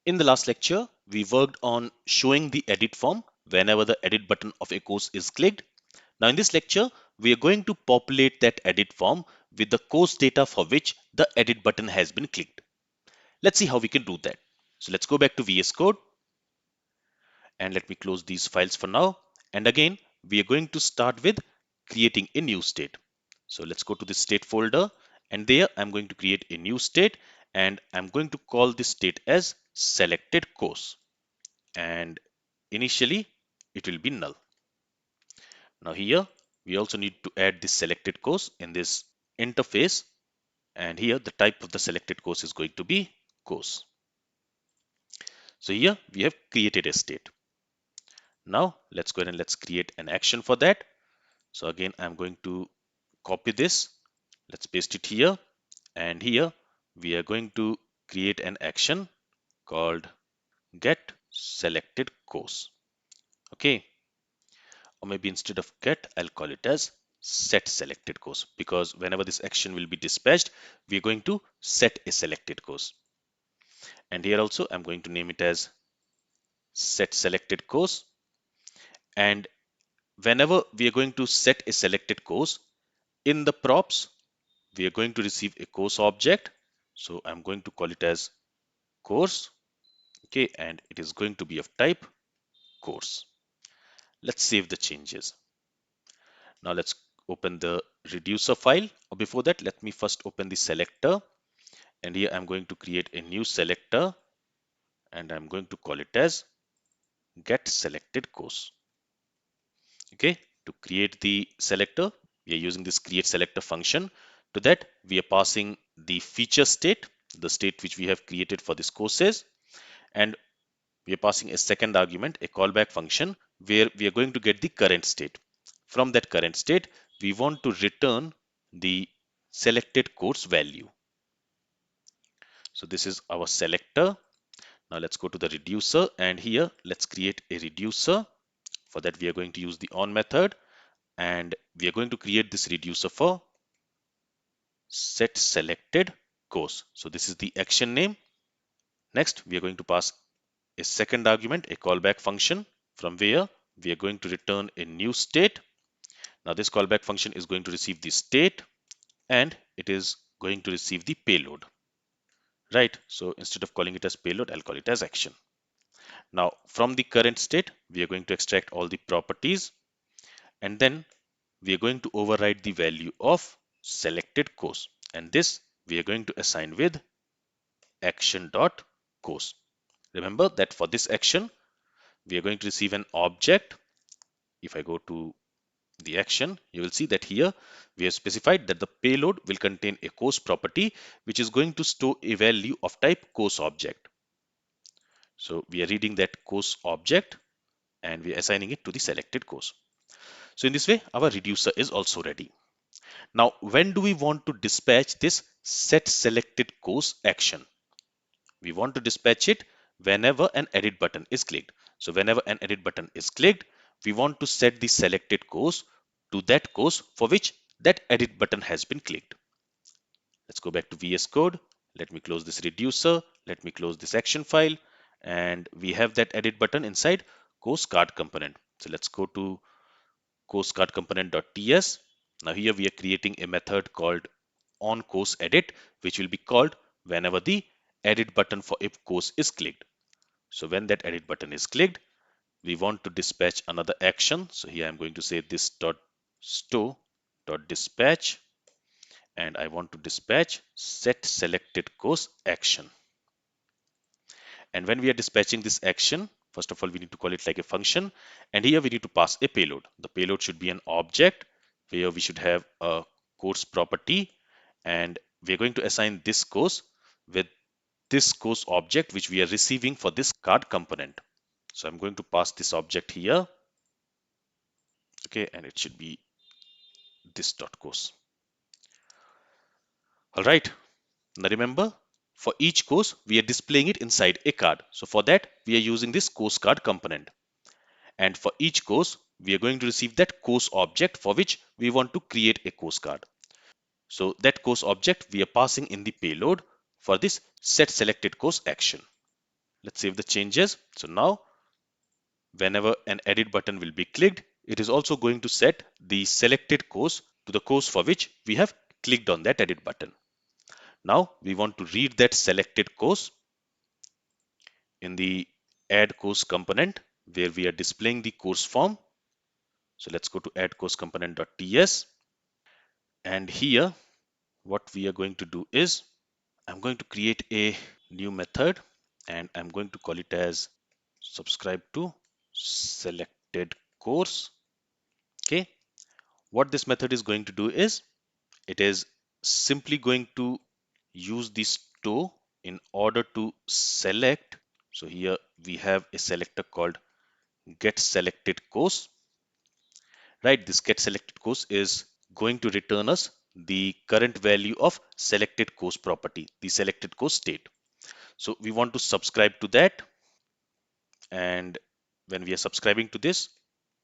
In the last lecture, we worked on showing the edit form whenever the edit button of a course is clicked. Now in this lecture, we are going to populate that edit form with the course data for which the edit button has been clicked. Let's see how we can do that. So let's go back to VS Code and let me close these files for now. And again, we are going to start with creating a new state. So let's go to the state folder, and there I'm going to create a new state, and I'm going to call this state as selected course. And initially it will be null. Now here we also need to add this selected course in this interface, and here the type of the selected course is going to be course. So here we have created a state. Now let's go ahead and let's create an action for that. So again I'm going to copy this, let's paste it here, and here we are going to create an action called getSelectedCourse. Okay, or maybe instead of get, I'll call it as setSelectedCourse, because whenever this action will be dispatched, we are going to set a selected course. And here also I'm going to name it as setSelectedCourse. And whenever we are going to set a selected course, in the props we are going to receive a course object. So I'm going to call it as course. Okay, and it is going to be of type course. Let's save the changes. Now let's open the reducer file. Or before that, let me first open the selector, and here I'm going to create a new selector, and I'm going to call it as getSelectedCourse. Okay, to create the selector, we are using this createSelector function. To that, we are passing the feature state, the state which we have created for this courses, and we are passing a second argument, a callback function, where we are going to get the current state. From that current state, we want to return the selected course value. So this is our selector. Now let's go to the reducer, and here let's create a reducer. For that, we are going to use the on method, and we are going to create this reducer for setSelectedCourse. So this is the action name. Next, we are going to pass a second argument, a callback function, from where we are going to return a new state. Now this callback function is going to receive the state, and it is going to receive the payload. Right, so instead of calling it as payload, I'll call it as action. Now from the current state, we are going to extract all the properties, and then we are going to override the value of selected course, and this we are going to assign with action.course. Remember that for this action, we are going to receive an object. If I go to the action, you will see that here we have specified that the payload will contain a course property which is going to store a value of type course object. So we are reading that course object and we are assigning it to the selected course. So in this way, our reducer is also ready. Now, when do we want to dispatch this setSelectedCourse action? We want to dispatch it whenever an edit button is clicked. So whenever an edit button is clicked, we want to set the selected course to that course for which that edit button has been clicked. Let's go back to VS Code. Let me close this reducer. Let me close this action file. And we have that edit button inside CourseCardComponent. So let's go to CourseCardComponent.ts. Now here we are creating a method called onCourseEdit, which will be called whenever the edit button for a course is clicked. So when that edit button is clicked, we want to dispatch another action. So here I'm going to say this dot store dot dispatch, and I want to dispatch setSelectedCourse action. And when we are dispatching this action, first of all, we need to call it like a function, and here we need to pass a payload. The payload should be an object where we should have a course property, and we're going to assign this course with this course object which we are receiving for this card component. So I'm going to pass this object here. Okay, and it should be this dot course. All right. Now remember, for each course, we are displaying it inside a card. So for that, we are using this course card component. And for each course, we are going to receive that course object for which we want to create a course card. So that course object we are passing in the payload for this setSelectedCourse action. Let's save the changes. So now whenever an edit button will be clicked, it is also going to set the selected course to the course for which we have clicked on that edit button. Now we want to read that selected course in the add course component where we are displaying the course form. So let's go to AddCourseComponent.ts, and here what we are going to do is I'm going to create a new method and I'm going to call it as subscribe to selected course. Okay, what this method is going to do is it is simply going to use the store in order to select. So here we have a selector called getSelectedCourse. Right, this getSelectedCourse is going to return us the current value of selected course property, the selected course state. So we want to subscribe to that, and when we are subscribing to this,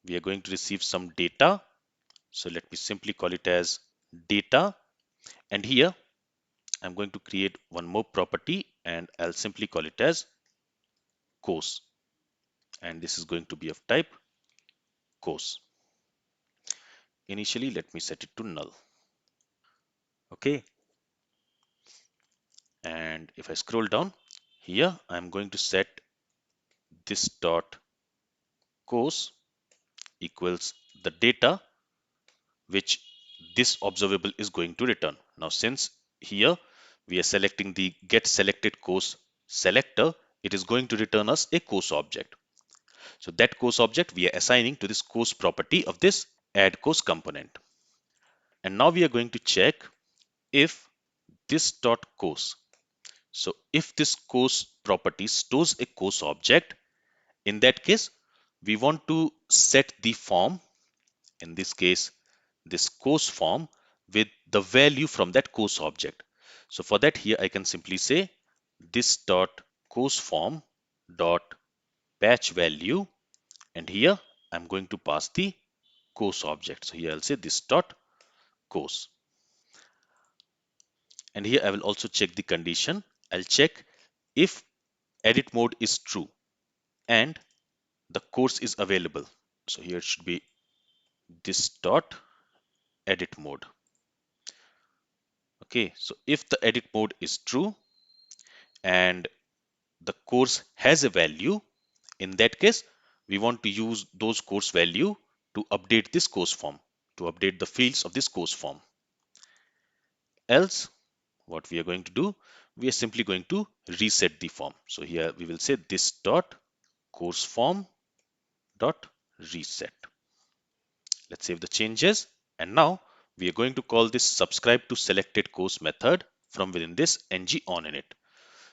we are going to receive some data. So let me simply call it as data, and here I'm going to create one more property and I'll simply call it as course, and this is going to be of type course. Initially let me set it to null. Okay, and if I scroll down here, I'm going to set this dot course equals the data which this observable is going to return. Now since here we are selecting the get selected course selector, it is going to return us a course object. So that course object we are assigning to this course property of this add course component. And now we are going to check if this dot course. So if this course property stores a course object, in that case we want to set the form, in this case this course form, with the value from that course object. So for that here I can simply say this dot course form dot patch value, and here I'm going to pass the course object. So here I'll say this dot course, and here I will also check the condition. I'll check if edit mode is true and the course is available. So here it should be this dot edit mode. Okay, so if the edit mode is true and the course has a value, in that case we want to use those course value to update this course form, to update the fields of this course form. Else what we are going to do, we are simply going to reset the form. So here we will say this dot course form dot reset. Let's save the changes, and now we are going to call this subscribe to selected course method from within this ngOnInit.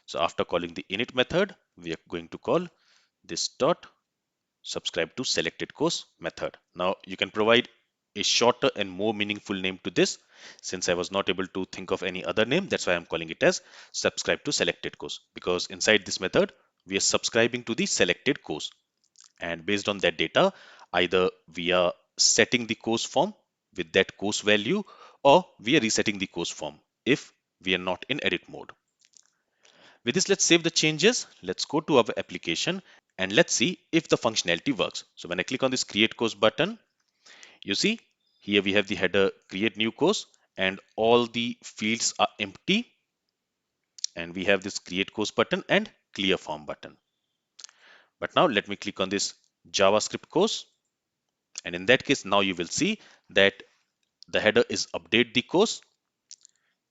So after calling the init method, we are going to call this dot subscribe to selected course method. Now you can provide a shorter and more meaningful name to this. Since I was not able to think of any other name, that's why I'm calling it as subscribe to selected course, because inside this method we are subscribing to the selected course, and based on that data either we are setting the course form with that course value or we are resetting the course form if we are not in edit mode. With this, let's save the changes. Let's go to our application and let's see if the functionality works. So when I click on this create course button, you see here we have the header create new course and all the fields are empty, and we have this create course button and clear form button. But now let me click on this JavaScript course, and in that case now you will see that the header is update the course.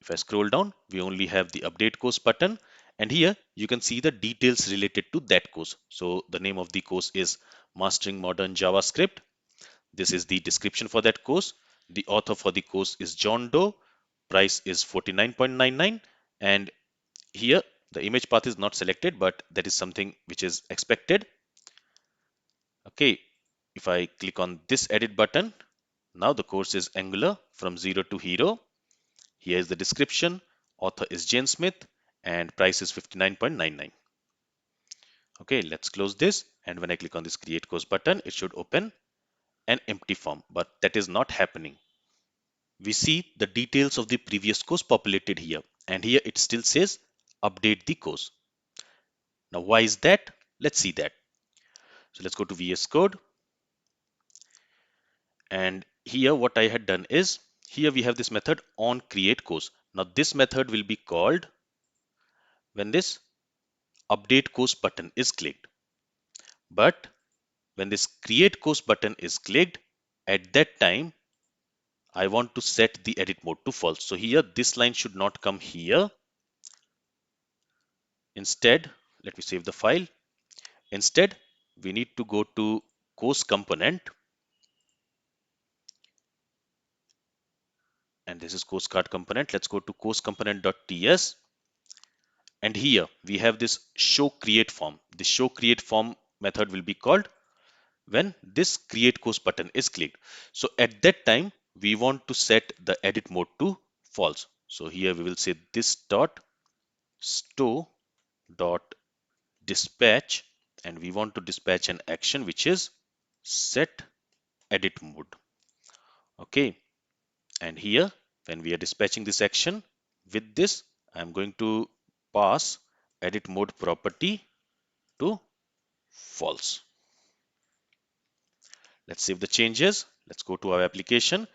If I scroll down, we only have the update course button, and here you can see the details related to that course. So the name of the course is Mastering Modern JavaScript. This is the description for that course. The author for the course is John Doe. Price is 49.99, and here the image path is not selected, but that is something which is expected. Okay, if I click on this edit button, now the course is Angular from 0 to hero. Here is the description. Author is Jane Smith and price is 59.99. Okay, let's close this, and when I click on this create course button, it should open an empty form, but that is not happening. We see the details of the previous course populated here, and here it still says update the course. Now, why is that? Let's see that. So let's go to VS Code. And here what I had done is, here we have this method on create course. Now this method will be called when this update course button is clicked. But when this create course button is clicked, at that time, I want to set the edit mode to false. So here this line should not come here. Instead, let me save the file. Instead, we need to go to course component, and this is course card component. Let's go to CourseComponent.ts, and here we have this show create form. The show create form method will be called when this create course button is clicked. So at that time, we want to set the edit mode to false. So here we will say this dot store dot dispatch, and we want to dispatch an action which is set edit mode. Okay, and here when we are dispatching this action, with this I'm going to pass edit mode property to false. Let's save the changes. Let's go to our application.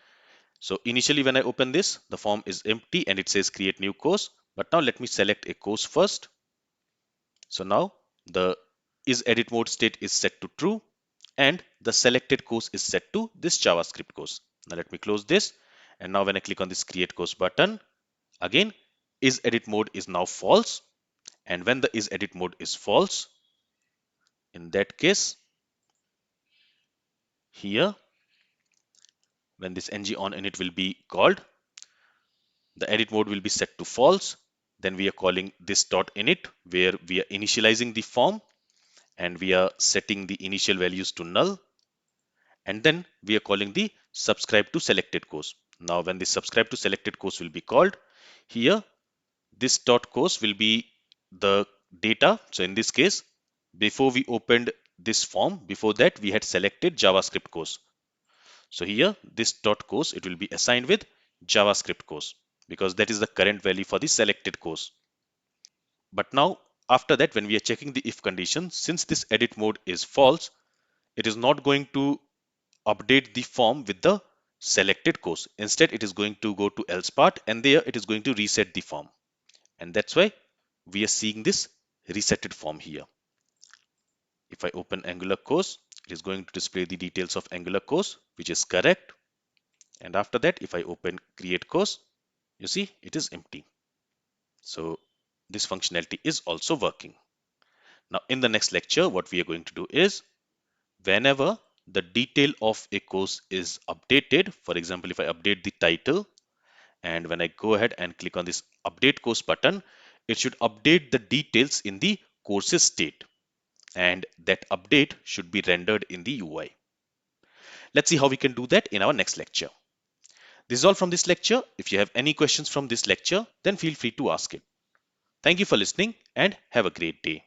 So initially when I open this, the form is empty and it says create new course. But now let me select a course first. So now the is edit mode state is set to true and the selected course is set to this JavaScript course. Now let me close this, and now when I click on this create course button, again is edit mode is now false, and when the is edit mode is false, in that case here when this ng on init will be called, the edit mode will be set to false. Then we are calling this dot init where we are initializing the form and we are setting the initial values to null, and then we are calling the subscribe to selected course. Now when the subscribe to selected course will be called, here this dot course will be the data. So in this case, before we opened this form, before that we had selected JavaScript course. So here this dot course, it will be assigned with JavaScript course because that is the current value for the selected course. But now after that, when we are checking the if condition, since this edit mode is false, it is not going to update the form with the selected course. Instead, it is going to go to else part and there it is going to reset the form. And that's why we are seeing this resetted form here. If I open Angular course, it is going to display the details of Angular course, which is correct. And after that, if I open create course, you see it is empty. So this functionality is also working. Now in the next lecture, what we are going to do is whenever the detail of a course is updated, for example, if I update the title and when I go ahead and click on this update course button, it should update the details in the courses state, and that update should be rendered in the UI. Let's see how we can do that in our next lecture. This is all from this lecture. If you have any questions from this lecture, then feel free to ask it. Thank you for listening and have a great day.